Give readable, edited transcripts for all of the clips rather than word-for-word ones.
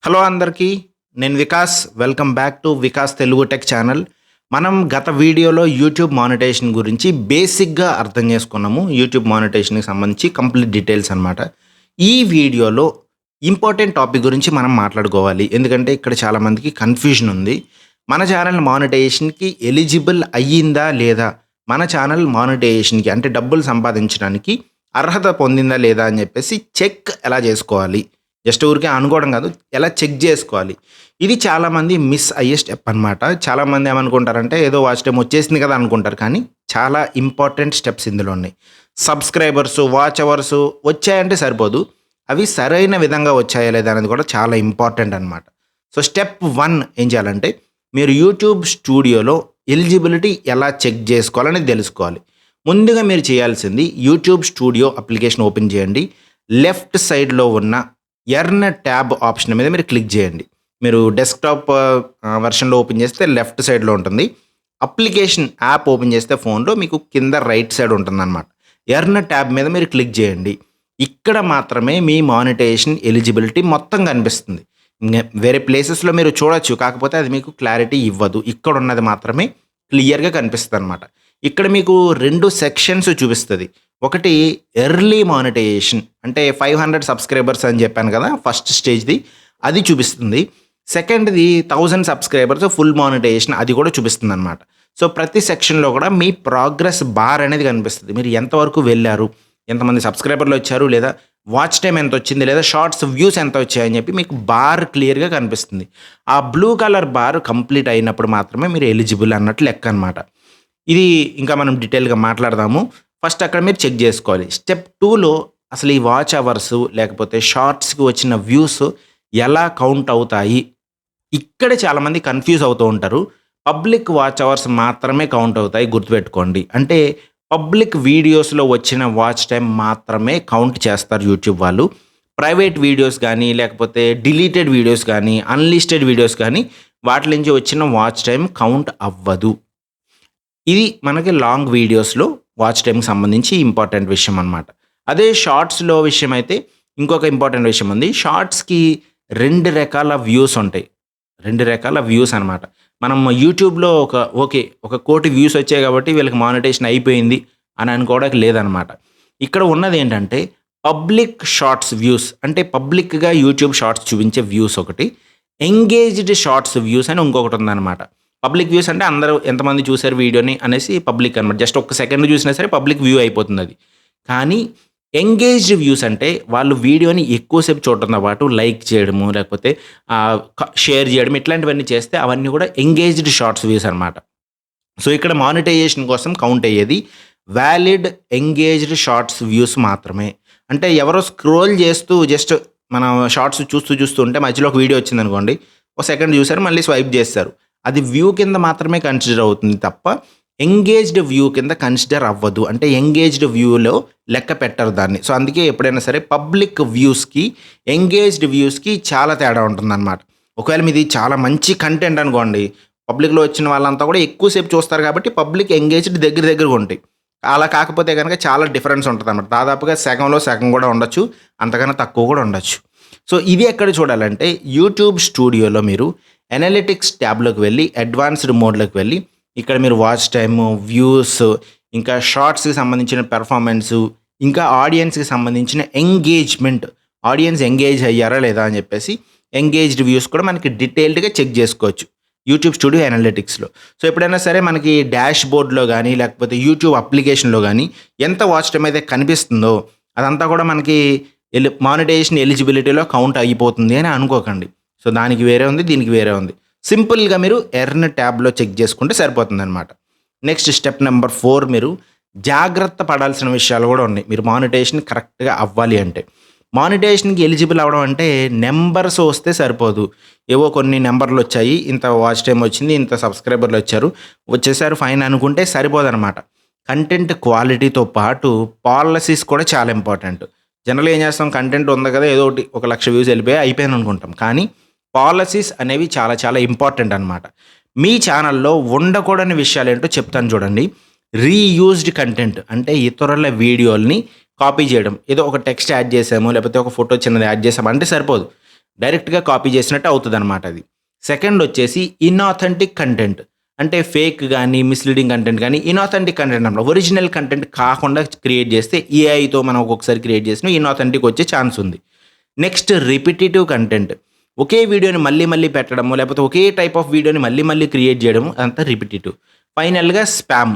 Hello అందరికీ. నేను Vikas. Welcome back to Vikas Telugu tech channel. మనం గత వీడియోలో యూట్యూబ్ మానిటైజేషన్ గురించి బేసిక్‌గా అర్థం చేసుకున్నాము. యూట్యూబ్ మానిటైజేషన్‌కి సంబంధించి కంప్లీట్ డీటెయిల్స్ అనమాట. ఈ వీడియోలో ఇంపార్టెంట్ టాపిక్ గురించి మనం మాట్లాడుకోవాలి. ఎందుకంటే ఇక్కడ చాలామందికి కన్‌ఫ్యూజన్ ఉంది. మన ఛానల్ మానిటైజేషన్‌కి ఎలిజిబుల్ అయ్యిందా లేదా? మన ఛానల్ మానిటైజేషన్‌కి అంటే డబ్బులు సంపాదించడానికి అర్హత పొందిందా లేదా అని చెప్పేసి చెక్ ఎలా చేసుకోవాలి? జస్ట్ ఊరికే అనుకోవడం కాదు, ఎలా చెక్ చేసుకోవాలి? ఇది చాలామంది మిస్ అయ్యే స్టెప్ అనమాట. చాలామంది ఏమనుకుంటారంటే ఏదో వాచ్ టైమ్ వచ్చేసింది కదా అనుకుంటారు. కానీ చాలా ఇంపార్టెంట్ స్టెప్స్ ఇందులో ఉన్నాయి. సబ్స్క్రైబర్సు, వాచ్ అవర్సు వచ్చాయంటే సరిపోదు. అవి సరైన విధంగా వచ్చాయా లేదా అనేది కూడా చాలా ఇంపార్టెంట్ అనమాట. సో స్టెప్ 1 ఏం చేయాలంటే మీరు యూట్యూబ్ స్టూడియోలో ఎలిజిబిలిటీ ఎలా చెక్ చేసుకోవాలనేది తెలుసుకోవాలి. ముందుగా మీరు చేయాల్సింది యూట్యూబ్ స్టూడియో అప్లికేషన్ ఓపెన్ చేయండి. లెఫ్ట్ సైడ్‌లో ఉన్న ఎర్న్ ట్యాబ్ ఆప్షన్ మీద మీరు క్లిక్ చేయండి. మీరు డెస్క్‌టాప్ వెర్షన్‌లో ఓపెన్ చేస్తే లెఫ్ట్ సైడ్‌లో ఉంటుంది. అప్లికేషన్ యాప్ ఓపెన్ చేస్తే ఫోన్‌లో మీకు కింద రైట్ సైడ్ ఉంటుందన్నమాట. ఎర్న్ ట్యాబ్ మీద మీరు క్లిక్ చేయండి. ఇక్కడ మాత్రమే మీ మానిటైజేషన్ ఎలిజిబిలిటీ మొత్తం కనిపిస్తుంది. వేరే ప్లేసెస్‌లో మీరు చూడొచ్చు. కాకపోతే అది మీకు క్లారిటీ ఇవ్వదు. ఇక్కడ ఉన్నది మాత్రమే క్లియర్‌గా కనిపిస్తదనమాట. ఇక్కడ మీకు 2 సెక్షన్స్ చూపిస్తది. ఒకటి ఎర్లీ మానిటైజేషన్ అంటే 500 సబ్స్క్రైబర్స్ అని చెప్పాను కదా! ఫస్ట్ స్టేజ్‌ది అది చూపిస్తుంది. సెకండ్‌ది 1000 సబ్స్క్రైబర్స్ ఫుల్ మానిటైజేషన్ అది కూడా చూపిస్తుందనమాట. సో ప్రతి సెక్షన్‌లో కూడా మీ ప్రోగ్రెస్ బార్ అనేది కనిపిస్తది. మీరు ఎంతవరకు వెళ్లారు? ఎంతమంది సబ్స్క్రైబర్లు వచ్చారు? లేదా వాచ్ టైమ్ ఎంత వచ్చింది? లేదా షార్ట్స్ వ్యూస్ ఎంత వచ్చాయని చెప్పి మీకు బార్ క్లియర్‌గా కనిపిస్తుంది. ఆ బ్లూ కలర్ బార్ కంప్లీట్ అయినప్పుడు మాత్రమే మీరు ఎలిజిబుల్ అన్నట్టు లెక్క అనమాట. ఇది ఇంకా మనం డీటెయిల్‌గా మాట్లాడదాము. ఫస్ట్ అక్కడ మీరు చెక్ చేసుకోవాలి. స్టెప్ 2లో అసలు ఈ వాచ్ అవర్స్ లేకపోతే షార్ట్స్‌కి వచ్చిన వ్యూస్ ఎలా కౌంట్ అవుతాయి? ఇక్కడ చాలామంది కన్‌ఫ్యూజ్ అవుతూ ఉంటారు. పబ్లిక్ వాచ్ అవర్స్ మాత్రమే కౌంట్ అవుతాయి గుర్తుపెట్టుకోండి. అంటే పబ్లిక్ వీడియోస్‌లో వచ్చిన వాచ్ టైమ్ మాత్రమే కౌంట్ చేస్తారు యూట్యూబ్ వాళ్ళు. ప్రైవేట్ వీడియోస్ గానీ, లేకపోతే డిలీటెడ్ వీడియోస్ గానీ, అన్‌లిస్టెడ్ వీడియోస్ గానీ వాటిల నుంచి వచ్చిన వాచ్ టైమ్ కౌంట్ అవ్వదు. ఇది మనకి లాంగ్ వీడియోస్‌లో వాచ్ టైమ్‌కి సంబంధించి ఇంపార్టెంట్ విషయం అనమాట. అదే షార్ట్స్‌లో విషయం అయితే ఇంకొక ఇంపార్టెంట్ విషయం ఉంది. షార్ట్స్‌కి 2 రకాల వ్యూస్ ఉంటాయి. 2 రకాల వ్యూస్ అనమాట. మనం యూట్యూబ్‌లో ఒక కోటి వ్యూస్ వచ్చాయి కాబట్టి వీళ్ళకి మానిటైజేషన్ అయిపోయింది అని అనుకోవడానికి లేదనమాట. ఇక్కడ ఉన్నదేంటంటే పబ్లిక్ షార్ట్స్ వ్యూస్ అంటే పబ్లిక్‌గా యూట్యూబ్ షార్ట్స్ చూపించే వ్యూస్ ఒకటి. ఎంగేజ్డ్ షార్ట్స్ వ్యూస్ అని ఇంకొకటి ఉందనమాట. పబ్లిక్ వ్యూస్ అంటే అందరూ ఎంతమంది చూసారు వీడియోని అనేసి పబ్లిక్ అనమాట. జస్ట్ ఒక్క సెకండ్ చూసినా సరే పబ్లిక్ వ్యూ అయిపోతుందది. కానీ ఎంగేజ్డ్ వ్యూస్ అంటే వాళ్ళు వీడియోని ఎక్కువ సేపు చూడటంతో పాటు లైక్ చేయడము, లేకపోతే షేర్ చేయడం ఇట్లాంటివన్నీ చేస్తే అవన్నీ కూడా ఎంగేజ్డ్ షార్ట్స్ వ్యూస్ అనమాట. సో ఇక్కడ మానిటైజేషన్ కోసం కౌంట్ అయ్యేది వాలిడ్ ఎంగేజ్డ్ షార్ట్స్ వ్యూస్ మాత్రమే. అంటే ఎవరో స్క్రోల్ చేస్తూ జస్ట్ మనం షార్ట్స్ చూస్తూ ఉంటే మధ్యలో ఒక వీడియో వచ్చిందనుకోండి. ఒక సెకండ్ చూసారు మళ్ళీ స్వైప్ చేస్తారు. అది వ్యూ కింద మాత్రమే కన్సిడర్ అవుతుంది తప్ప ఎంగేజ్డ్ వ్యూ కింద కన్సిడర్ అవ్వదు. అంటే ఎంగేజ్డ్ వ్యూలో లెక్క పెట్టరు దాన్ని. సో అందుకే ఎప్పుడైనా సరే పబ్లిక్ వ్యూస్‌కి, ఎంగేజ్డ్ వ్యూస్‌కి చాలా తేడా ఉంటుందన్నమాట. ఒకవేళ మీది చాలా మంచి కంటెంట్ అనుకోండి, పబ్లిక్‌లో వచ్చిన వాళ్ళంతా కూడా ఎక్కువ సేపు చూస్తారు కాబట్టి పబ్లిక్ ఎంగేజ్డ్ దగ్గరగా ఉంటాయి. అలా కాకపోతే గనక చాలా డిఫరెన్స్ ఉంటదన్నమాట. దాదాపుగా సగంలో సగం కూడా ఉండొచ్చు. అంతకన్నా తక్కువ కూడా ఉండొచ్చు. సో ఇది ఎక్కడ చూడాలంటే యూట్యూబ్ స్టూడియోలో మీరు అనలిటిక్స్ ట్యాబ్‌లోకి వెళ్ళి అడ్వాన్స్డ్ మోడ్‌లోకి వెళ్ళి ఇక్కడ మీరు వాచ్ టైము, వ్యూస్, ఇంకా షార్ట్స్‌కి సంబంధించిన పెర్ఫార్మెన్సు, ఇంకా ఆడియన్స్‌కి సంబంధించిన ఎంగేజ్‌మెంట్, ఆడియన్స్ ఎంగేజ్ అయ్యారా లేదా అని చెప్పేసి ఎంగేజ్డ్ వ్యూస్ కూడా మనకి డీటెయిల్డ్‌గా చెక్ చేసుకోవచ్చు యూట్యూబ్ స్టూడియో అనలిటిక్స్‌లో. సో ఎప్పుడైనా సరే మనకి డాష్ బోర్డ్‌లో గానీ, లేకపోతే యూట్యూబ్ అప్లికేషన్‌లో గానీ ఎంత వాచ్ టైమ్ అయితే కనిపిస్తుందో అదంతా కూడా మనకి మానిటైజేషన్ ఎలిజిబిలిటీలో కౌంట్ అయిపోతుంది అని అనుకోకండి. సో దానికి వేరే ఉంది, దీనికి వేరే ఉంది. సింపుల్‌గా మీరు ఎర్న్ ట్యాబ్‌లో చెక్ చేసుకుంటే సరిపోతుందనమాట. నెక్స్ట్ స్టెప్ నెంబర్ 4 మీరు జాగ్రత్త పడాల్సిన విషయాలు కూడా ఉన్నాయి. మీరు మానిటైజేషన్ కరెక్ట్‌గా అవ్వాలి అంటే. మానిటైజేషన్‌కి ఎలిజిబుల్ అవ్వడం అంటే నంబర్స్ వస్తే సరిపోదు. ఏవో కొన్ని నంబర్లు వచ్చాయి, ఇంత వాచ్ టైమ్ వచ్చింది, ఇంత సబ్స్క్రైబర్లు వచ్చేసారు ఫైన్ అనుకుంటే సరిపోదనమాట. కంటెంట్ క్వాలిటీతో పాటు పాలసీస్ కూడా చాలా ఇంపార్టెంట్. జనరల్‌గా ఏం చేస్తాం, కంటెంట్ ఉంది కదా ఏదో ఒకటి 1,00,000 వ్యూస్ వెళ్ళిపోయాయి అయిపోయింది అనుకుంటాం. కానీ పాలసీస్ అనేవి చాలా చాలా ఇంపార్టెంట్ అనమాట. మీ ఛానల్‌లో ఉండకూడని విషయాలేంటో చెప్తాను చూడండి. రీయూజ్డ్ కంటెంట్ అంటే ఇతరుల వీడియోలని కాపీ చేయడం. ఏదో ఒక టెక్స్ట్ యాడ్ చేసాము, లేకపోతే ఒక ఫోటో చిన్నది యాడ్ చేసాము అంటే సరిపోదు. డైరెక్ట్‌గా కాపీ చేసినట్టు అవుతదనమాట అది. సెకండ్ వచ్చేసి ఇనాథెంటిక్ కంటెంట్. అంటే ఫేక్ గాని, మిస్‌లీడింగ్ కంటెంట్ గాని, ఇనాథెంటిక్ కంటెంట్ అనమాట. ఒరిజినల్ కంటెంట్ కాకుండా క్రియేట్ చేస్తే ఏఐతో మనం ఒక్కొక్కసారి క్రియేట్ చేసినవి ఇనాథెంటిక్ వచ్చే ఛాన్స్ ఉంది. Next రిపిటిటివ్ content. ఒకే వీడియోని మళ్ళీ మళ్ళీ పెట్టడము, లేకపోతే ఒకే టైప్ ఆఫ్ వీడియోని మళ్ళీ మళ్ళీ క్రియేట్ చేయడము అదంతా రిపిటిటివ్. ఫైనల్‌గా స్పామ్.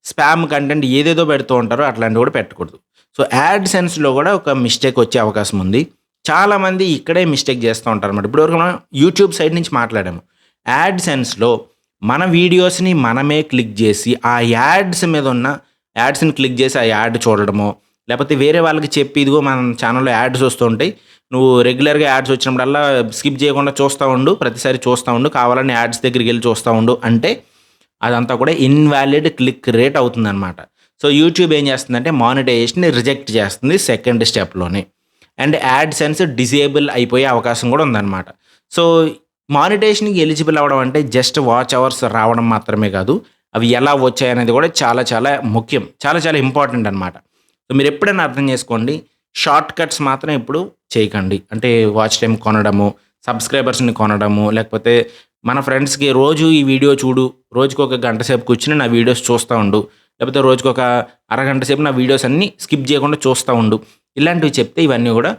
స్పామ్ కంటెంట్ ఏదేదో పెడుతూ ఉంటారో అట్లాంటివి కూడా పెట్టకూడదు. సో యాడ్‌సెన్స్‌లో కూడా ఒక మిస్టేక్ వచ్చే అవకాశం ఉంది. చాలామంది ఇక్కడే మిస్టేక్ చేస్తూ ఉంటారన్నమాట. ఇప్పటివరకు మనం యూట్యూబ్ సైడ్ నుంచి మాట్లాడాము. యాడ్‌సెన్స్‌లో మన వీడియోస్‌ని మనమే క్లిక్ చేసి, ఆ యాడ్స్ మీద ఉన్న యాడ్స్‌ని క్లిక్ చేసి ఆ యాడ్ చూడడమో, లేకపోతే వేరే వాళ్ళకి చెప్పి ఇదిగో మన ఛానల్‌లో యాడ్స్ వస్తూ ఉంటాయి. నువ్వు రెగ్యులర్‌గా యాడ్స్ వచ్చినప్పుడల్లా స్కిప్ చేయకుండా చూస్తా ఉండు. ప్రతిసారి చూస్తా ఉండు. కావాలని యాడ్స్ దగ్గరికెళ్ళి చూస్తా ఉండు అంటే అదంతా కూడా ఇన్‌వాలిడ్ క్లిక్ రేట్ అవుతుందనమాట. సో యూట్యూబ్ ఏం చేస్తుందంటే మానిటైజేషన్‌ని రిజెక్ట్ చేస్తుంది సెకండ్ స్టెప్‌లోనే. అండ్ యాడ్‌సెన్స్ డిజేబుల్ అయిపోయే అవకాశం కూడా ఉందనమాట. సో మానిటైజేషన్‌కి ఎలిజిబుల్ అవ్వడం అంటే జస్ట్ వాచ్ అవర్స్ రావడం మాత్రమే కాదు. అవి ఎలా వచ్చాయనేది కూడా చాలా చాలా ముఖ్యం. చాలా చాలా ఇంపార్టెంట్ అనమాట. సో మీరెప్పుడైనా అర్థం చేసుకోండి. షార్ట్ కట్స్ మాత్రం ఎప్పుడు చేయకండి. అంటే వాచ్ టైమ్ కొనడము, సబ్స్క్రైబర్స్‌ని కొనడము, లేకపోతే మన ఫ్రెండ్స్‌కి రోజు ఈ వీడియో చూడు, రోజుకొక గంట సేపు కూర్చొని నా వీడియోస్ చూస్తా ఉండు, లేకపోతే రోజుకొక అరగంట సేపు నా వీడియోస్ అన్నీ స్కిప్ చేయకుండా చూస్తా ఉండు. ఇలాంటివి చెప్తే ఇవన్నీ కూడా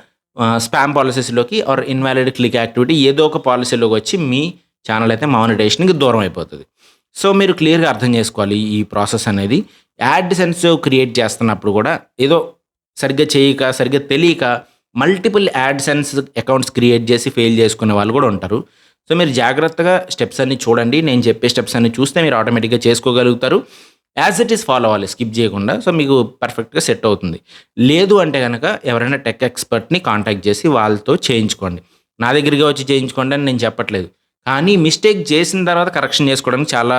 స్పామ్ పాలిసీస్‌లోకి ఆర్ ఇన్వాలిడ్ క్లిక్ యాక్టివిటీ ఏదో ఒక పాలిసీలోకి వచ్చి మీ ఛానల్ అయితే మానిటైజేషన్‌కి దూరం అయిపోతది. సో మీరు క్లియర్‌గా అర్థం చేసుకోవాలి ఈ ప్రాసెస్ అనేది. యాడ్‌సెన్స్ క్రియేట్ చేస్తున్నప్పుడు కూడా ఏదో సరిగ్గా చేయక, సరిగ్గా తెలియక మల్టిపుల్ యాడ్‌సెన్స్ అకౌంట్స్ క్రియేట్ చేసి ఫెయిల్ చేసుకునే వాళ్ళు కూడా ఉంటారు. సో మీరు జాగ్రత్తగా స్టెప్స్ అన్నీ చూడండి. నేను చెప్పే స్టెప్స్ అన్నీ చూస్తే మీరు ఆటోమేటిక్‌గా చేసుకోగలుగుతారు. యాజ్ ఇట్ ఈస్ ఫాలో అవ్వాలి స్కిప్ చేయకుండా. సో మీకు పర్ఫెక్ట్‌గా సెట్ అవుతుంది. లేదు అంటే గనక ఎవరైనా టెక్ ఎక్స్‌పర్ట్‌ని కాంటాక్ట్ చేసి వాళ్ళతో చేయించుకోండి. నా దగ్గరికి వచ్చి చేయించుకోండి అని నేను చెప్పట్లేదు. కానీ మిస్టేక్ చేసిన తర్వాత కరెక్షన్ చేసుకోవడానికి చాలా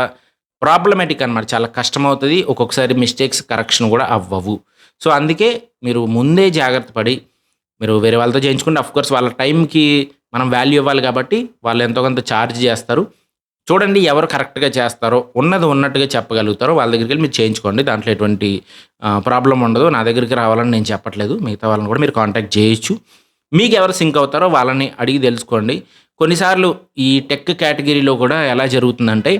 ప్రాబ్లమాటిక్ అనమాట. చాలా కష్టమవుతది. ఒక్కొక్కసారి మిస్టేక్స్ కరెక్షన్ కూడా అవ్వవు. సో అందుకే మీరు ముందే జాగ్రత్త పడి మీరు వేరే వాళ్ళతో చేయించుకుంటే ఆఫ్‌కోర్స్ వాళ్ళ టైంకి మనం వాల్యూ ఇవ్వాలి కాబట్టి వాళ్ళు ఎంతో కొంత చార్జ్ చేస్తారు. చూడండి ఎవరు కరెక్ట్‌గా చేస్తారో, ఉన్నది ఉన్నట్టుగా చెప్పగలుగుతారో వాళ్ళ దగ్గరికెళ్ళి మీరు చేయించుకోండి. దాంట్లో ఎటువంటి ప్రాబ్లమ్ ఉండదు. నా దగ్గరికి రావాలని నేను చెప్పట్లేదు. మిగతా వాళ్ళని కూడా మీరు కాంటాక్ట్ చేయొచ్చు. మీకెవరు సింక్ అవుతారో వాళ్ళని అడిగి తెలుసుకోండి. కొన్నిసార్లు ఈ టెక్ కేటగిరీలో కూడా ఎలా జరుగుతుందంటే,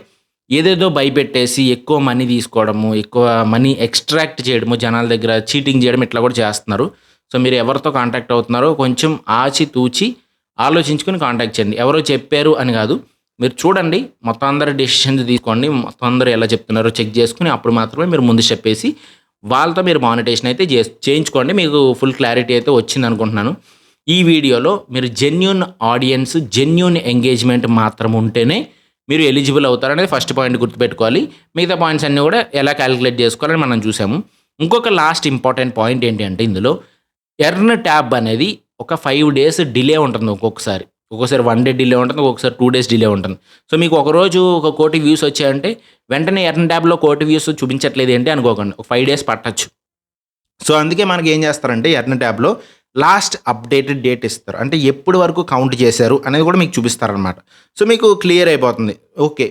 ఏదేదో భయపెట్టేసి ఎక్కువ మనీ తీసుకోవడము, ఎక్కువ మనీ ఎక్స్‌ట్రాక్ట్ చేయడము, జనాల దగ్గర చీటింగ్ చేయడం ఇట్లా కూడా చేస్తున్నారు. సో మీరు ఎవరితో కాంటాక్ట్ అవుతున్నారో కొంచెం ఆచితూచి ఆలోచించుకొని కాంటాక్ట్ చేయండి. ఎవరో చెప్పారు అని కాదు. మీరు చూడండి. మొత్తం అందరి డెసిషన్స్ తీసుకోండి. మొత్తం అందరూ ఎలా చెప్తున్నారో చెక్ చేసుకొని అప్పుడు మాత్రమే మీరు ముందు స్టెప్ ఏసి వాళ్ళతో మీరు మానిటైజేషన్ అయితే చేయించుకోండి. మీకు ఫుల్ క్లారిటీ అయితే వచ్చిందనుకుంటున్నాను. ఈ వీడియోలో మీరు జెన్యూన్ ఆడియన్స్, జెన్యూన్ ఎంగేజ్‌మెంట్ మాత్రం ఉంటేనే మీరు ఎలిజిబుల్ అవుతారనేది ఫస్ట్ పాయింట్ గుర్తుపెట్టుకోవాలి. మిగతా పాయింట్స్ అన్నీ కూడా ఎలా కాలిక్యులేట్ చేసుకోవాలని మనం చూసాము. ఇంకొక లాస్ట్ ఇంపార్టెంట్ పాయింట్ ఏంటి అంటే ఇందులో ఎర్న్ ట్యాబ్ అనేది ఒక 5 డేస్ డిలే ఉంటుంది ఒక్కొక్కసారి. ఒక్కోసారి 1 డే డిలే ఉంటుంది. ఒక్కొక్కసారి 2 డేస్ డిలే ఉంటుంది. సో మీకు ఒకరోజు ఒక 1,00,00,000 వ్యూస్ వచ్చాయంటే వెంటనే ఎర్న్ ట్యాబ్‌లో 1,00,00,000 వ్యూస్ చూపించట్లేదు ఏంటి అనుకోకండి. ఒక 5 డేస్ పట్టొచ్చు. సో అందుకే మనకి ఏం చేస్తారంటే ఎర్న్ ట్యాబ్‌లో లాస్ట్ అప్డేటెడ్ డేట్ ఇస్తారు. అంటే ఎప్పటి వరకు కౌంట్ చేశారు అనేది కూడా మీకు చూపిస్తారనమాట. సో మీకు క్లియర్ అయిపోతుంది. ఓకే.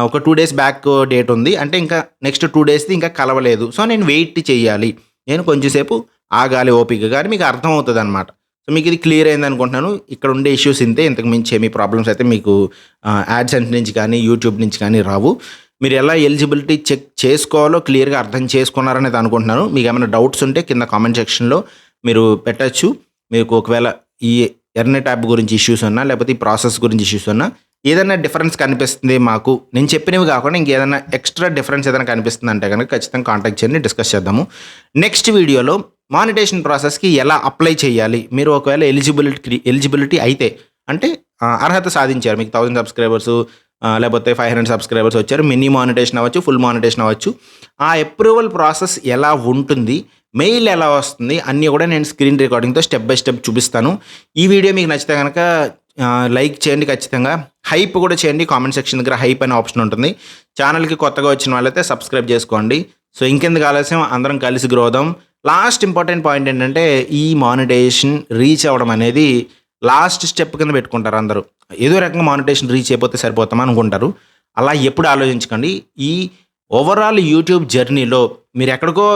ఒక 2 డేస్ బ్యాక్ డేట్ ఉంది. అంటే ఇంకా నెక్స్ట్ 2 డేస్‌ది ఇంకా కలవలేదు. సో నేను వెయిట్ చేయాలి. నేను కొంచెం సేపు ఆగాలి ఓపికగా అని మీకు అర్థమవుతదనమాట. సో మీకు ఇది క్లియర్ అయిందనుకుంటున్నాను. ఇక్కడ ఉండే ఇష్యూస్ ఇంతే. ఇంతకు మించి ఏమి ప్రాబ్లమ్స్ అయితే మీకు యాడ్సెన్స్ నుంచి కానీ, యూట్యూబ్ నుంచి కానీ రావు. మీరు ఎలా ఎలిజిబిలిటీ చెక్ చేసుకోవాలో క్లియర్‌గా అర్థం చేసుకున్నారనేది అనుకుంటున్నాను. మీకేమైనా డౌట్స్ ఉంటే కింద కామెంట్ సెక్షన్‌లో మీరు పెట్టొచ్చు. మీకు ఒకవేళ ఈ ఎర్న్ ట్యాబ్ గురించి ఇష్యూస్ ఉన్నా, లేకపోతే ఈ ప్రాసెస్ గురించి ఇష్యూస్ ఉన్నా, ఏదైనా డిఫరెన్స్ కనిపిస్తుంది మాకు, నేను చెప్పినవి కాకుండా ఇంకేదైనా ఎక్స్ట్రా డిఫరెన్స్ ఏదైనా కనిపిస్తుందంటే గనక ఖచ్చితంగా కాంటాక్ట్ చేయండి. డిస్కస్ చేద్దాము. నెక్స్ట్ వీడియోలో మానిటైజేషన్ ప్రాసెస్‌కి ఎలా అప్లై చేయాలి? మీరు ఒకవేళ ఎలిజిబిలిటీ అయితే అంటే అర్హత సాధించారు. మీకు 1000 సబ్స్క్రైబర్సు లేకపోతే 500 సబ్స్క్రైబర్స్ వచ్చారు. మినీ మానిటైజేషన్ అవ్వచ్చు, ఫుల్ మానిటైజేషన్ అవ్వచ్చు. ఆ అప్రూవల్ ప్రాసెస్ ఎలా ఉంటుంది? మెయిల్ ఎలా వస్తుంది? అన్నీ కూడా నేను స్క్రీన్ రికార్డింగ్‌తో స్టెప్ బై స్టెప్ చూపిస్తాను. ఈ వీడియో మీకు నచ్చితే గనక లైక్ చేయండి ఖచ్చితంగా. హైప్ కూడా చేయండి. కామెంట్ సెక్షన్ దగ్గర హైప్ అనే ఆప్షన్ ఉంటుంది. ఛానల్‌కి కొత్తగా వచ్చిన వాళ్ళైతే సబ్స్క్రైబ్ చేసుకోండి. సో ఇంకెందుకు ఆలస్యం, అందరం కలిసి గ్రో అవుదాం. లాస్ట్ ఇంపార్టెంట్ పాయింట్ ఏంటంటే ఈ మానిటైజేషన్ రీచ్ అవ్వడం అనేది లాస్ట్ స్టెప్ కింద పెట్టుకుంటారు అందరూ. ఏదో రకంగా మానిటైజేషన్ రీచ్ అయిపోతే సరిపోతాం అనుకుంటారు. అలా ఎప్పుడు ఆలోచించకండి. ఈ ఓవరాల్ యూట్యూబ్ జర్నీలో మీరు ఎక్కడికో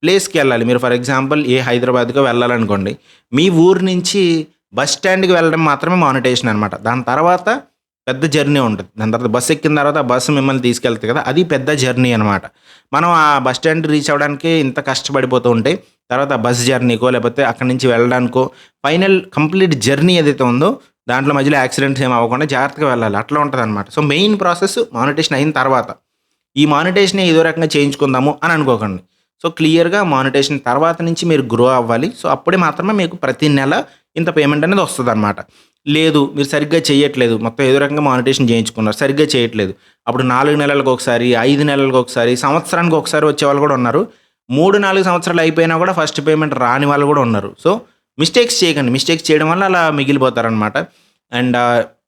ప్లేస్‌కి వెళ్ళాలి. మీరు ఫర్ ఎగ్జాంపుల్ హైదరాబాద్‌కో వెళ్ళాలనుకోండి. మీ ఊరు నుంచి బస్ స్టాండ్‌కి వెళ్ళడం మాత్రమే మానిటైజేషన్ అనమాట. దాని తర్వాత పెద్ద జర్నీ ఉంటది. దాని తర్వాత బస్ ఎక్కిన తర్వాత ఆ బస్సు మిమ్మల్ని తీసుకెళ్తది కదా! అది పెద్ద జర్నీ అనమాట. మనం ఆ బస్ స్టాండ్ రీచ్ అవ్వడానికే ఇంత కష్టపడిపోతూ ఉంటే, తర్వాత ఆ బస్ జర్నీకో లేకపోతే అక్కడి నుంచి వెళ్ళడానికో ఫైనల్ కంప్లీట్ జర్నీ ఏదైతే ఉందో దాంట్లో మధ్యలో యాక్సిడెంట్స్ ఏమి అవ్వకుండా జాగ్రత్తగా వెళ్ళాలి. అట్లా ఉంటదనమాట. సో, మెయిన్ ప్రాసెస్ మానిటైజేషన్ అయిన తర్వాత. ఈ మానిటైజేషనే ఏదో రకంగా చేయించుకుందాము అని అనుకోకండి. సో, క్లియర్‌గా మానిటైజేషన్ తర్వాత నుంచి మీరు గ్రో అవ్వాలి. సో, అప్పుడే మాత్రమే మీకు ప్రతి నెల ఇంత పేమెంట్ అనేది వస్తదనమాట. లేదు మీరు సరిగ్గా చేయట్లేదు. మొత్తం ఏదో రకంగా మానిటైజేషన్ చేయించుకున్నారు. సరిగ్గా చేయట్లేదు. అప్పుడు 4 నెలలకొకసారి, 5 నెలలకొకసారి, సంవత్సరానికి ఒకసారి వచ్చేవాళ్ళు కూడా ఉన్నారు. 3, 4 సంవత్సరాలు అయిపోయినా కూడా ఫస్ట్ పేమెంట్ రాని వాళ్ళు కూడా ఉన్నారు. సో, మిస్టేక్స్ చేయకండి. మిస్టేక్స్ చేయడం వల్ల అలా మిగిలిపోతారనమాట. అండ్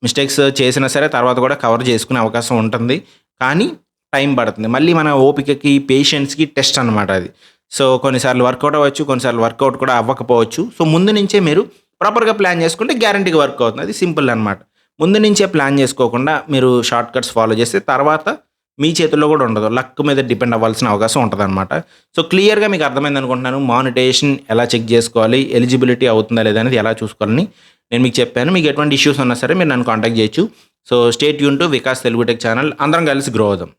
మిస్టేక్స్ చేసినా సరే తర్వాత కూడా కవర్ చేసుకునే అవకాశం ఉంటుంది. కానీ టైం పడుతుంది. మళ్ళీ మన ఓపికకి, పేషెన్స్‌కి టెస్ట్ అనమాట అది. సో, కొన్నిసార్లు వర్కౌట్ అవ్వచ్చు. కొన్నిసార్లు వర్కౌట్ కూడా అవ్వకపోవచ్చు. సో, ముందు నుంచే మీరు ప్రాపర్‌గా ప్లాన్ చేసుకుంటే గ్యారంటీగా వర్క్ అవుతుంది. అది సింపుల్ అనమాట. ముందు నుంచే ప్లాన్ చేసుకోకుండా మీరు షార్ట్ కట్స్ ఫాలో చేస్తే తర్వాత మీ చేతుల్లో కూడా ఉండదు. లక్ మీద డిపెండ్ అవ్వాల్సిన అవకాశం ఉంటదనమాట. సో, క్లియర్‌గా మీకు అర్థమైందనుకుంటున్నాను. మానిటైజేషన్ ఎలా చెక్ చేసుకోవాలి? ఎలిజిబిలిటీ అవుతుందా లేదా అనేది ఎలా చూసుకోవాలని నేను మీకు చెప్పాను. మీకు ఎటువంటి ఇష్యూస్ ఉన్నా సరే మీరు నన్ను కాంటాక్ట్ చేయొచ్చు. So, stay tune to Vikas Telugu tech channel. అందరం కలిసి గ్రో అవుదాం.